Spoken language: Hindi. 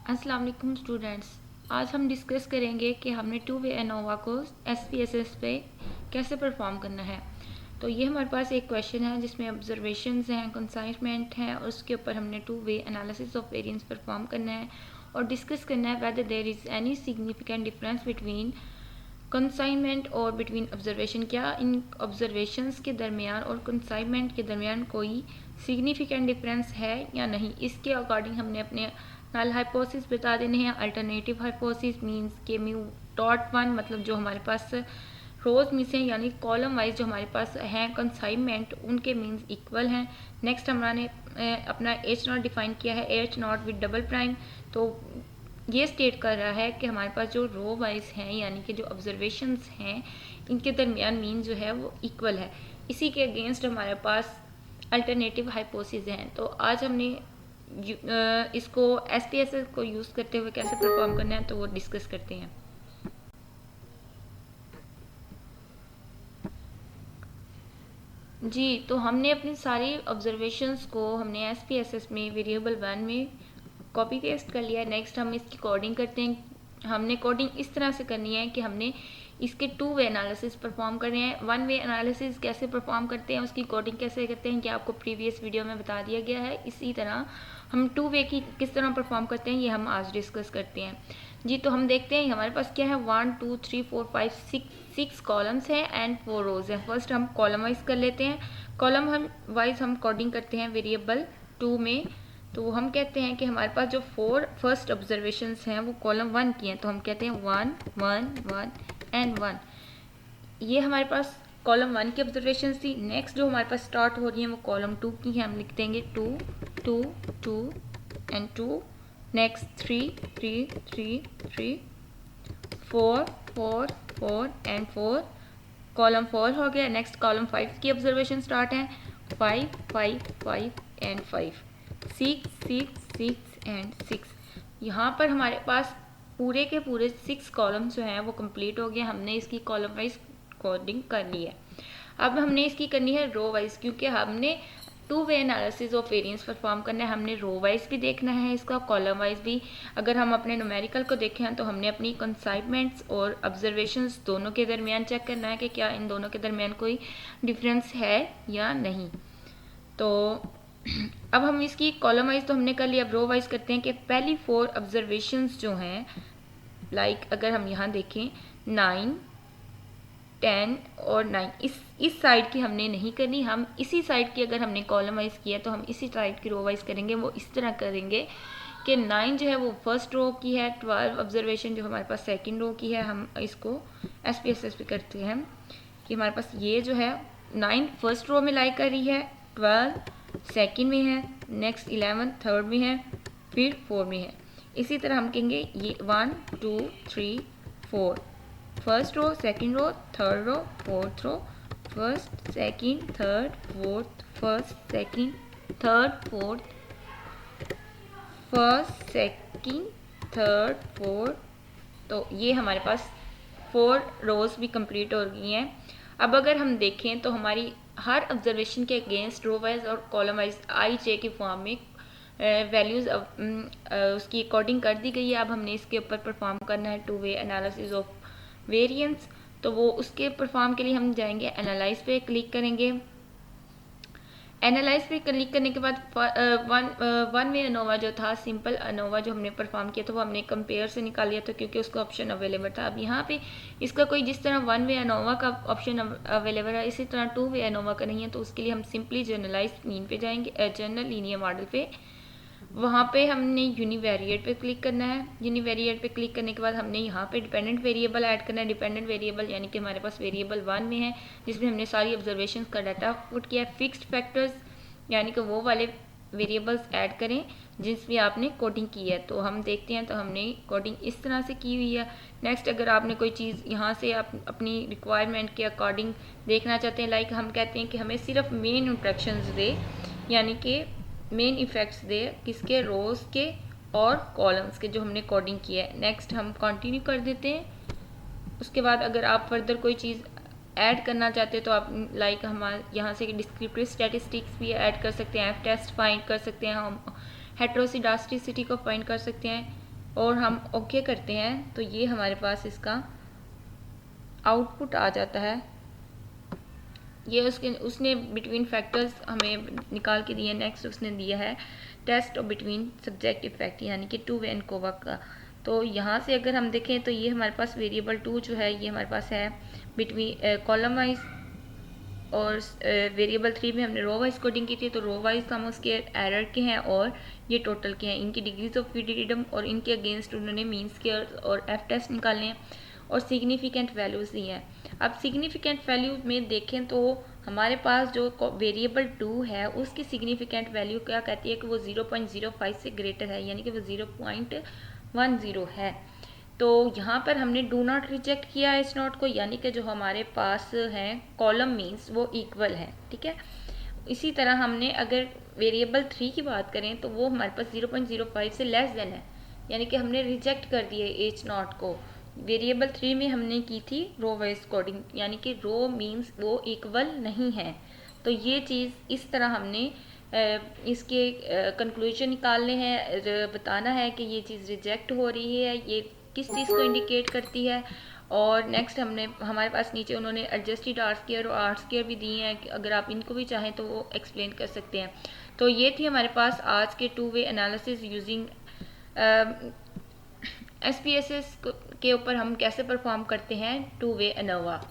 अस्सलाम वालेकुम स्टूडेंट्स। आज हम डिस्कस करेंगे कि हमने टू वे एनोवा को SPSS पे कैसे परफॉर्म करना है। तो ये हमारे पास एक क्वेश्चन है जिसमें ऑब्जर्वेशंस हैं, कंसाइनमेंट है और उसके ऊपर हमने two way analysis of variance perform करना है और डिस्कस करना है whether there is any significant difference between consignment और बिटवीन ऑब्जर्वेशन। क्या इन ऑब्जर्वेशंस के दरमियान और कंसाइनमेंट के दरमियान कोई सिग्निफिकेंट डिफरेंस है या नहीं। इसके अकॉर्डिंग हमने अपने नल हाइपोथेसिस बता देने हैं। अल्टरनेटिव हाइपोथेसिस मींस के म्यू डॉट वन मतलब जो हमारे पास रोज मीन्स हैं यानी कॉलम वाइज जो हमारे पास हैं कंसाइनमेंट उनके मीन्स इक्वल हैं। नेक्स्ट हमने अपना एच नॉट डिफाइन किया है, H not with double prime. तो ये स्टेट कर रहा है कि हमारे पास जो रो वाइज हैं यानी कि जो ऑब्जर्वेशंस हैं इनके दरमियान मीन जो है वो इक्वल है। इसी के अगेंस्ट हमारे पास अल्टरनेटिव हाइपोथेसिस हैं। तो आज हमने इसको SPSS को यूज़ करते हुए कैसे परफॉर्म करना है तो वो डिस्कस करते हैं। जी, तो हमने अपनी सारी ऑब्जर्वेशंस को हमने SPSS में वेरिएबल 1 में कॉपी पेस्ट कर लिया है। नेक्स्ट हम इसकी कोडिंग करते हैं। हमने कोडिंग इस तरह से करनी है कि हमने इसके टू वे एनालिसिस परफॉर्म करने हैं। वन वे एनालिसिस कैसे परफॉर्म करते हैं, उसकी कोडिंग कैसे करते हैं, ये आपको प्रीवियस वीडियो में बता दिया गया है। इसी तरह हम टू वे की किस तरह परफॉर्म करते हैं ये हम आज डिस्कस करते हैं। जी, तो हम देखते हैं हमारे पास क्या है, 1 2 3 4 5 6 कॉलम्स हैं एंड 4 रोज हैं। फर्स्ट हम कॉलम वाइज कर लेते हैं। कॉलम हम वाइज हम कोडिंग करते हैं वेरिएबल 2 में। तो हम कहते हैं कि हमारे पास जो 4 फर्स्ट ऑब्जर्वेशंस हैं वो कॉलम 1 की हैं, तो हम कहते हैं 1 1 1 एंड 1। ये हमारे पास कॉलम 1 की ऑब्जर्वेशन थी। नेक्स्ट जो हमारे पास स्टार्ट हो रही है वो कॉलम 2 की है, हम लिख देंगे 2 2 2 एंड 2। Next 3 3 3 3 4 4 4 and 4। कॉलम 4 हो गया। नेक्स्ट कॉलम 5 की ऑब्जर्वेशन स्टार्ट है, 5 5 5 एंड 5 6 6 6 एंड 6। यहाँ पर हमारे पास पूरे के पूरे 6 कॉलम जो हैं वो कंप्लीट हो गए। हमने इसकी कॉलम वाइज कोडिंग कर ली है। अब हमने इसकी करनी है रो वाइज, क्योंकि हमने two way analysis of variance perform करना है। हमने रो वाइज भी देखना है इसका, कॉलम वाइज भी। अगर हम अपने न्यूमेरिकल को देखें तो हमने अपनी कंसाइनमेंट्स और ऑब्जर्वेशंस दोनों के दरमियान चेक करना है कि क्या इन दोनों के दरमियान कोई डिफरेंस है या नहीं। तो अब हम इसकी कॉलम वाइज तो हमने कर लिया, अब रो वाइज करते हैं कि पहली 4 ऑब्जर्वेशंस जो हैं लाइक अगर हम यहाँ देखें 9 10 और 9 इस साइड की हमने नहीं करनी। हम इसी साइड की अगर हमने कॉलम वाइज किया तो हम इसी साइड की रो वाइज करेंगे। वो इस तरह करेंगे कि 9 जो है वो फर्स्ट रो की है, 12 ऑब्जर्वेशन जो हमारे पास सेकंड रो की है। हम इसको SPSS पे करते हैं कि हमारे पास ये जो है 9 फर्स्ट रो में लाई कर रही है, 12 सेकंड में है, नेक्स्ट 11 थर्ड में है, फिर 4 में है। इसी तरह हम कहेंगे ये 1 2 3 4 first row second row third row fourth row, first second third fourth, first second third fourth, first second third fourth. तो ये हमारे पास 4 रोज भी कंप्लीट हो गई हैं। अब अगर हम देखें तो हमारी हर ऑब्जर्वेशन के अगेंस्ट रो वाइज और कॉलम वाइज IJ की फॉर्म में वैल्यूज़ उसकी अकॉर्डिंग कर दी गई है। अब हमने इसके ऊपर परफॉर्म करना है to way analysis of variance. तो वो उसके परफॉर्म के लिए हम जाएंगे एनालाइज पे क्लिक करेंगे। एनालाइज पे क्लिक करने के बाद वन वे अनोवा जो था, सिंपल अनोवा जो हमने परफॉर्म किया था वो हमने कंपेयर से निकाल लिया था क्योंकि उसका ऑप्शन अवेलेबल था। अब यहाँ पे इसका कोई जिस तरह वन वे अनोवा का ऑप्शन अवेलेबल है इसी तरह टू वे अनोवा का नहीं है। तो उसके लिए हम सिंपली जनरलाइज मीन पे जाएंगे, जनरल लीनियर मॉडल पे। वहाँ पे हमने यूनिवेरिएट पे क्लिक करना है। यूनिवेरिएट पे क्लिक करने के बाद हमने यहाँ पे डिपेंडेंट वेरिएबल ऐड करना है। डिपेंडेंट वेरिएबल यानी कि हमारे पास वेरिएबल 1 में है जिसमें हमने सारी ऑब्जर्वेशन का डाटा पुट किया है। फिक्स्ड फैक्टर्स यानी कि वो वाले वेरिएबल्स ऐड करें जिसमें आपने कोडिंग की है। तो हम देखते हैं, तो हमने कोडिंग इस तरह से की हुई है। नेक्स्ट अगर आपने कोई चीज़ यहाँ से आप अपनी रिक्वायरमेंट के अकॉर्डिंग देखना चाहते हैं, लाइक हम कहते हैं कि हमें सिर्फ मेन इंस्ट्रक्शंस दे यानी कि मेन इफेक्ट्स दे किसके, रोज के और कॉलम्स के जो हमने कोडिंग किया है। नेक्स्ट हम कंटिन्यू कर देते हैं। उसके बाद अगर आप फर्दर कोई चीज़ ऐड करना चाहते हैं तो आप लाइक हमारे यहाँ से डिस्क्रिप्टिव स्टैटिस्टिक्स भी ऐड कर सकते हैं, F टेस्ट फाइंड कर सकते हैं, हम हेट्रोसिडास्टिसिटी को फाइंड कर सकते हैं, और हम ओके करते हैं तो ये हमारे पास इसका आउटपुट आ जाता है। ये उसने बिटवीन फैक्टर्स हमें निकाल के दिए। नेक्स्ट उसने दिया है test of between subject effect, यानी कि टू वे एनकोवा का। तो यहाँ से अगर हम देखें तो ये हमारे पास वेरिएबल 2 जो है ये हमारे पास है बिटवीन कॉलम वाइज, और वेरिएबल 3 में हमने रो वाइज कोडिंग की थी। तो रो वाइज हम उसके एरर के हैं और ये टोटल के हैं, इनकी डिग्रीज ऑफ फ्रीडम और इनके अगेंस्ट उन्होंने मीन स्क्वायर और एफ टेस्ट निकालने हैं और सिग्निफिकेंट वैल्यूज़ दी हैं। अब सिग्निफिकेंट वैल्यू में देखें तो हमारे पास जो वेरिएबल 2 है उसकी सिग्निफिकेंट वैल्यू क्या कहती है कि वो 0.05 से ग्रेटर है, यानी कि वो 0.10 है। तो यहाँ पर हमने डू नॉट रिजेक्ट किया है इस नोट को, यानी कि जो हमारे पास है कॉलम मीन्स वो इक्वल है, ठीक है। इसी तरह हमने अगर वेरिएबल 3 की बात करें तो वो हमारे पास 0.05 से लेस देन है, यानी कि हमने रिजेक्ट कर दिया एच नॉट को। वेरिएबल 3 में हमने की थी रो वाइज कोडिंग, यानी कि रो मीन्स वो इक्वल नहीं है। तो ये चीज़ इस तरह हमने इसके कंक्लूजन निकालने हैं, बताना है कि ये चीज़ रिजेक्ट हो रही है, ये किस चीज़ को इंडिकेट करती है। और नेक्स्ट हमारे पास नीचे उन्होंने एडजस्टेड आर स्क्वायर और आर स्क्वायर भी दिए हैं कि अगर आप इनको भी चाहें तो वो एक्सप्लेन कर सकते हैं। तो ये थी हमारे पास आज के to way analysis using SPSS के ऊपर हम कैसे परफॉर्म करते हैं टू वे एनोवा।